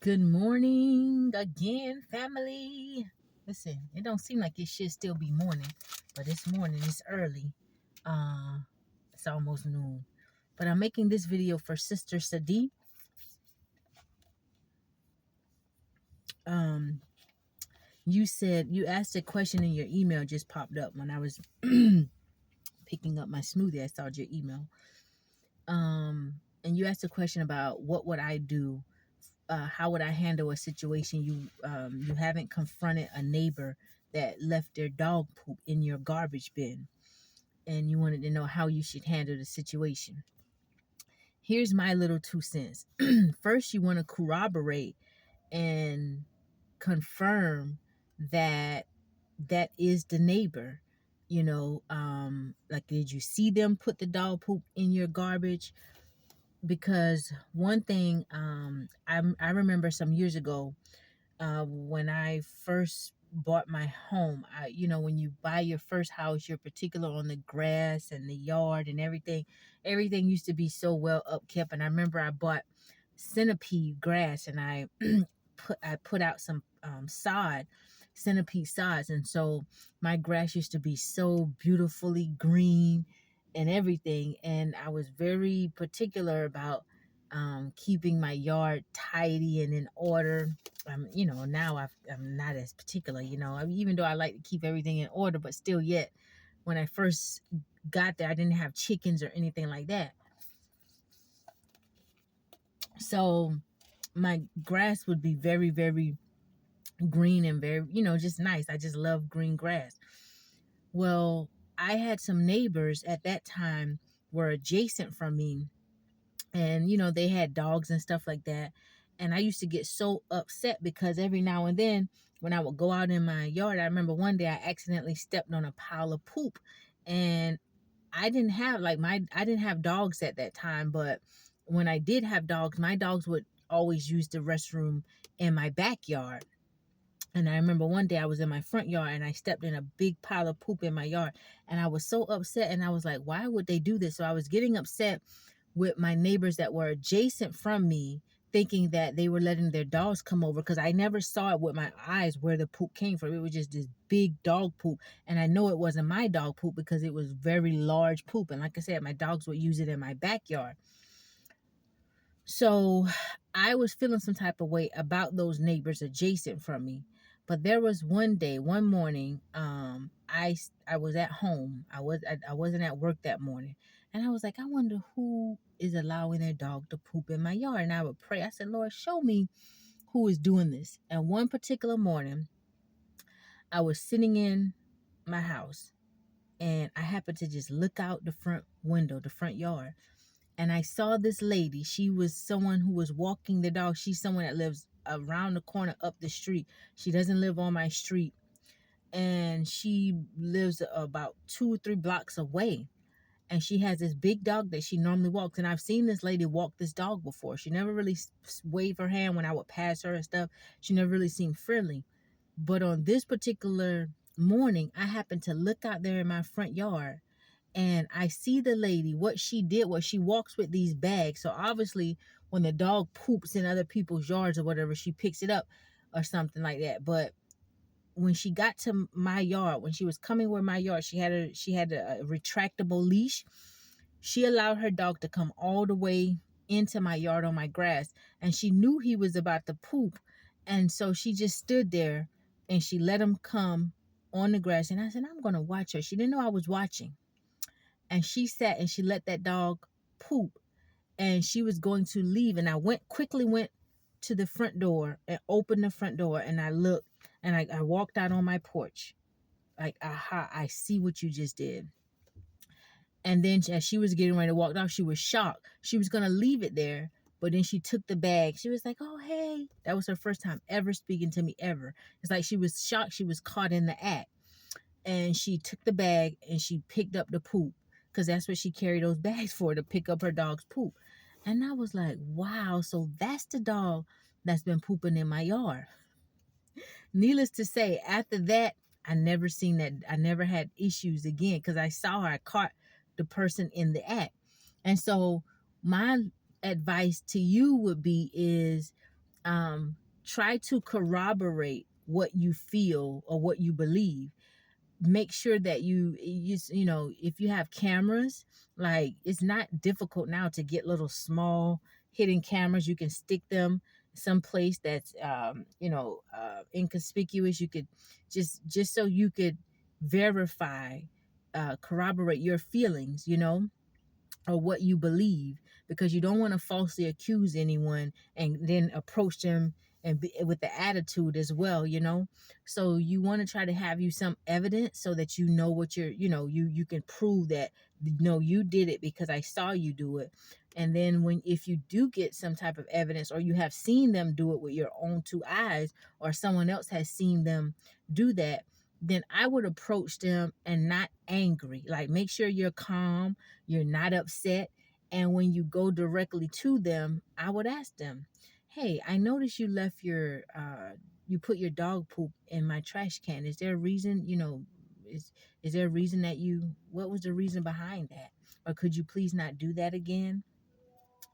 Good morning again, family. Listen, it don't seem like it should still be morning, but it's morning. It's early. Uh, it's almost noon. But I'm making this video for Sister Sadi. Um, you asked a question in your email just popped up when I was picking up my smoothie. I saw your email. And you asked a question about what would I do, how would I handle a situation you haven't confronted a neighbor that left their dog poop in your garbage bin, and you wanted to know how you should handle the situation. Here's my little 2 cents. First, you want to corroborate and confirm that that is the neighbor. Like, did you see them put the dog poop in your garbage? Because one thing, I remember some years ago, when I first bought my home. When you buy your first house, you're particular on the grass and the yard and everything. Everything used to be so well upkept. And I remember I bought centipede grass, and I put out some centipede sods, and so my grass used to be so beautifully green and everything. And I was very particular about keeping my yard tidy and in order. Now I'm not as particular. Even though I like to keep everything in order, but still, yet when I first got there, I didn't have chickens or anything like that. So my grass would be very, very green and very, just nice. I just love green grass. Well, I had some neighbors at that time were adjacent from me, and they had dogs and stuff like that. And I used to get so upset because every now and then when I would go out in my yard, I remember one day I accidentally stepped on a pile of poop. And I didn't have dogs at that time, but when I did have dogs, my dogs would always use the restroom in my backyard. And I remember one day I was in my front yard and I stepped in a big pile of poop in my yard, and I was so upset, and I was like, why would they do this? So I was getting upset with my neighbors that were adjacent from me, thinking that they were letting their dogs come over, because I never saw it with my eyes where the poop came from. It was just this big dog poop. And I know it wasn't my dog poop because it was very large poop. And like I said, my dogs would use it in my backyard. So I was feeling some type of way about those neighbors adjacent from me. But there was one morning, I was at home. I wasn't at work that morning, and I was like, I wonder who is allowing their dog to poop in my yard. And I would pray. I said, Lord, show me who is doing this. And one particular morning, I was sitting in my house, and I happened to just look out the front window, the front yard, and I saw this lady. She was someone who was walking the dog. She's someone that lives around the corner up the street. She doesn't live on my street, and she lives about 2 or 3 blocks away. And she has this big dog that she normally walks. And I've seen this lady walk this dog before. She never really waved her hand when I would pass her and stuff. She never really seemed friendly. But on this particular morning, I happened to look out there in my front yard, and I see the lady. What she did was she walks with these bags. So obviously when the dog poops in other people's yards or whatever, she picks it up or something like that. But when she got to my yard, when she was coming with my yard, she had a retractable leash. She allowed her dog to come all the way into my yard on my grass, and she knew he was about to poop. And so she just stood there and she let him come on the grass. And I said, I'm going to watch her. She didn't know I was watching. And she sat and she let that dog poop, and she was going to leave. And I quickly went to the front door and opened the front door, and I looked, and I walked out on my porch like, aha, I see what you just did. And then as she was getting ready to walk off, she was shocked. She was going to leave it there, but then she took the bag. She was like, oh, hey. That was her first time ever speaking to me, ever. It's like she was shocked. She was caught in the act. And she took the bag and she picked up the poop, because that's what she carried those bags for, to pick up her dog's poop. And I was like, wow, so that's the dog that's been pooping in my yard. Needless to say, after that, I never seen that. I never had issues again, because I saw her. I caught the person in the act. And so my advice to you would be is, um, try to corroborate what you feel or what you believe. Make sure that if you have cameras, like, it's not difficult now to get little small hidden cameras. You can stick them someplace that's inconspicuous. You could just so you could verify, corroborate your feelings, or what you believe, because you don't want to falsely accuse anyone and then approach them and with the attitude as well. So you want to try to have you some evidence so that you know what you can prove that no, you did it because I saw you do it. And then if you do get some type of evidence, or you have seen them do it with your own two eyes, or someone else has seen them do that, then I would approach them and not angry. Like, make sure you're calm, you're not upset. And when you go directly to them, I would ask them, hey, I noticed you left you put your dog poop in my trash can. Is there a reason, is there a reason what was the reason behind that? Or could you please not do that again?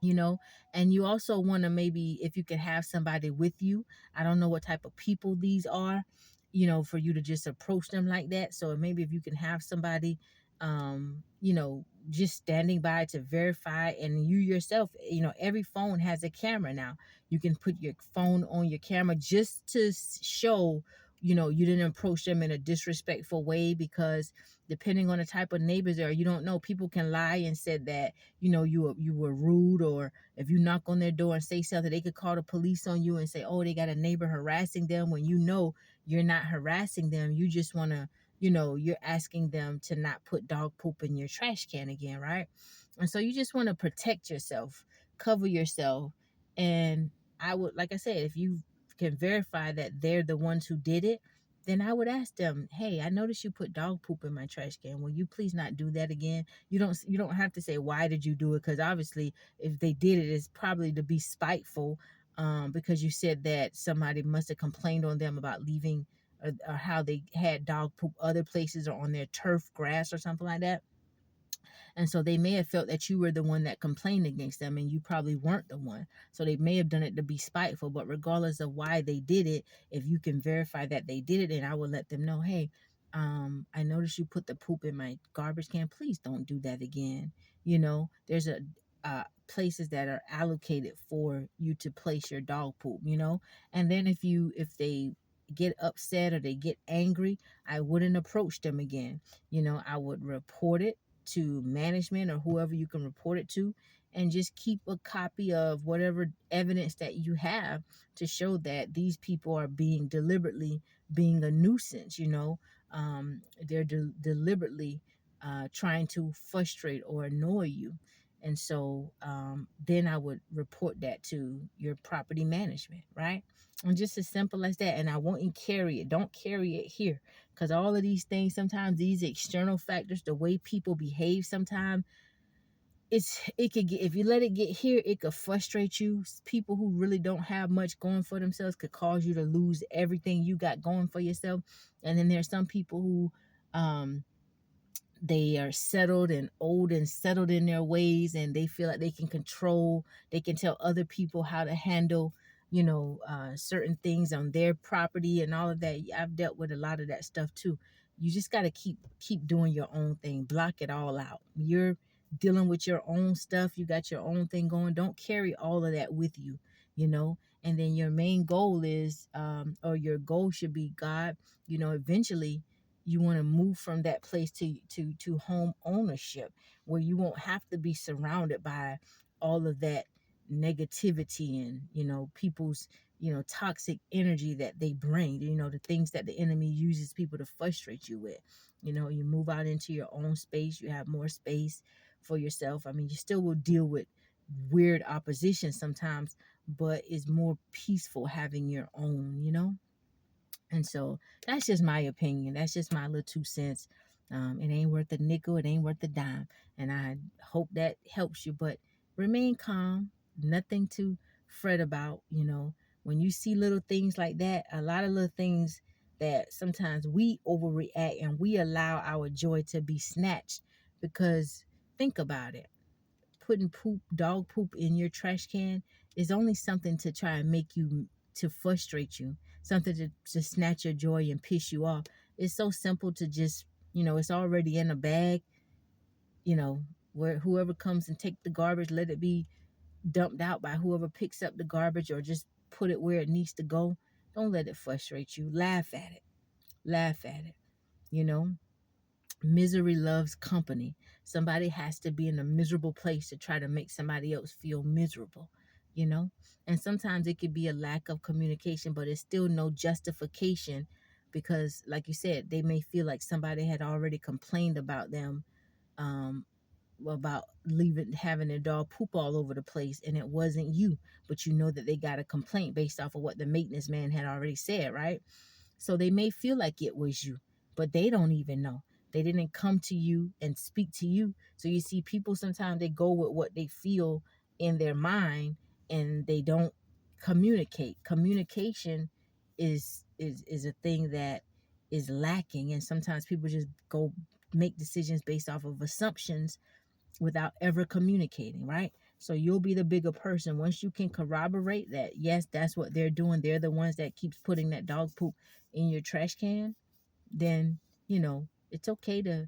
you know and you also want to, maybe if you could have somebody with you. I don't know what type of people these are, for you to just approach them like that. So maybe if you can have somebody, just standing by to verify. And you yourself, every phone has a camera now. You can put your phone on your camera just to show you didn't approach them in a disrespectful way, because depending on the type of neighbors there, you don't know, people can lie and said that you were rude. Or if you knock on their door and say something, they could call the police on you and say, oh, they got a neighbor harassing them, when you're not harassing them. You just want to, you're asking them to not put dog poop in your trash can again, right? And so you just want to protect yourself, cover yourself. And I would, like I said, if you can verify that they're the ones who did it, then I would ask them, hey, I noticed you put dog poop in my trash can. Will you please not do that again? You don't have to say, why did you do it? Because obviously if they did it, it's probably to be spiteful, because you said that somebody must have complained on them about leaving, or how they had dog poop other places, or on their turf grass or something like that. And so they may have felt that you were the one that complained against them, and you probably weren't the one. So they may have done it to be spiteful. But regardless of why they did it, if you can verify that they did it, then I will let them know, hey, I noticed you put the poop in my garbage can. Please don't do that again. There's places that are allocated for you to place your dog poop. And then if they get upset or they get angry, I wouldn't approach them again. I would report it to management, or whoever you can report it to, and just keep a copy of whatever evidence that you have to show that these people are deliberately being a nuisance. They're deliberately trying to frustrate or annoy you. And so then I would report that to your property management, right? And just as simple as that. And I won't carry it. Don't carry it here, because all of these things, sometimes these external factors, the way people behave, sometimes it could get, if you let it get here, it could frustrate you. People who really don't have much going for themselves could cause you to lose everything you got going for yourself. And then there's some people who they are settled and old and settled in their ways, and they feel like they can tell other people how to handle certain things on their property and all of that. I've dealt with a lot of that stuff too. You just got to keep doing your own thing. Block it all out. You're dealing with your own stuff. You got your own thing going. Don't carry all of that with you. And then your main goal is, or your goal should be, God, eventually you want to move from that place to home ownership, where you won't have to be surrounded by all of that negativity and people's toxic energy that they bring, the things that the enemy uses people to frustrate you with. You move out into your own space, you have more space for yourself. I mean, you still will deal with weird opposition sometimes, but it's more peaceful having your own. And so that's just my opinion. That's just my little 2 cents. It ain't worth a nickel. It ain't worth a dime. And I hope that helps you. But remain calm. Nothing to fret about. When you see little things like that, a lot of little things that sometimes we overreact and we allow our joy to be snatched. Because think about it, putting dog poop in your trash can, It's only something to try and make you, to frustrate you, something to snatch your joy and piss you off. It's so simple to just, it's already in a bag, you know, where whoever comes and take the garbage, let it be dumped out by whoever picks up the garbage, or just put it where it needs to go. Don't let it frustrate you. Laugh at it. Laugh at it. You know, misery loves company. Somebody has to be in a miserable place to try to make somebody else feel miserable, you know? And sometimes it could be a lack of communication, but it's still no justification, because, like you said, they may feel like somebody had already complained about them, um, about having their dog poop all over the place, and it wasn't you, but you know that they got a complaint based off of what the maintenance man had already said, right? So they may feel like it was you, but they don't even know. They didn't come to you and speak to you. So you see, people sometimes they go with what they feel in their mind, and they don't communicate. Communication is a thing that is lacking, and sometimes people just go make decisions based off of assumptions without ever communicating, right? So you'll be the bigger person once you can corroborate that, yes, that's what they're doing. They're the ones that keeps putting that dog poop in your trash can. Then, it's okay to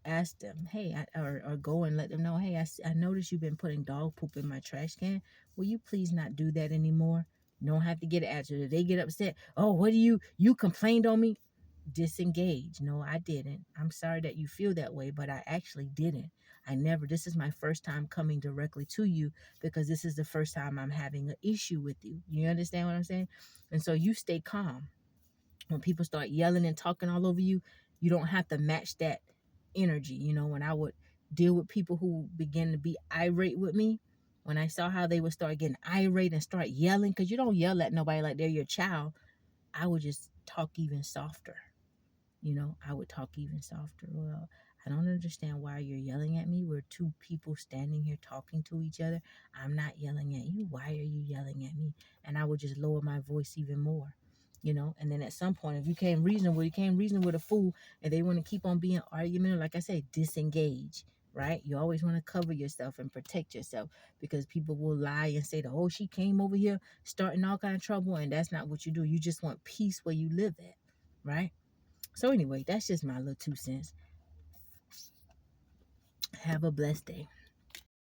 ask them, hey, or go and let them know, hey, I noticed you've been putting dog poop in my trash can. Will you please not do that anymore? You don't have to get an answer. They get upset. Oh, what do you complained on me? Disengage. No, I didn't. I'm sorry that you feel that way, but I actually didn't. I never, this is my first time coming directly to you, because this is the first time I'm having an issue with you. You understand what I'm saying? And so you stay calm. When people start yelling and talking all over you, you don't have to match that energy. When I would deal with people who begin to be irate with me, when I saw how they would start getting irate and start yelling, because you don't yell at nobody like they're your child, I would just talk even softer. I would talk even softer. Well, I don't understand why you're yelling at me. We're two people standing here talking to each other. I'm not yelling at you. Why are you yelling at me? And I would just lower my voice even more. And then at some point, if you can't reason with a fool, and they want to keep on being argumentative, like I said, disengage. Right? You always want to cover yourself and protect yourself, because people will lie and say that, oh, she came over here starting all kind of trouble, and that's not what you do. You just want peace where you live at, right? So anyway, that's just my little 2 cents. Have a blessed day.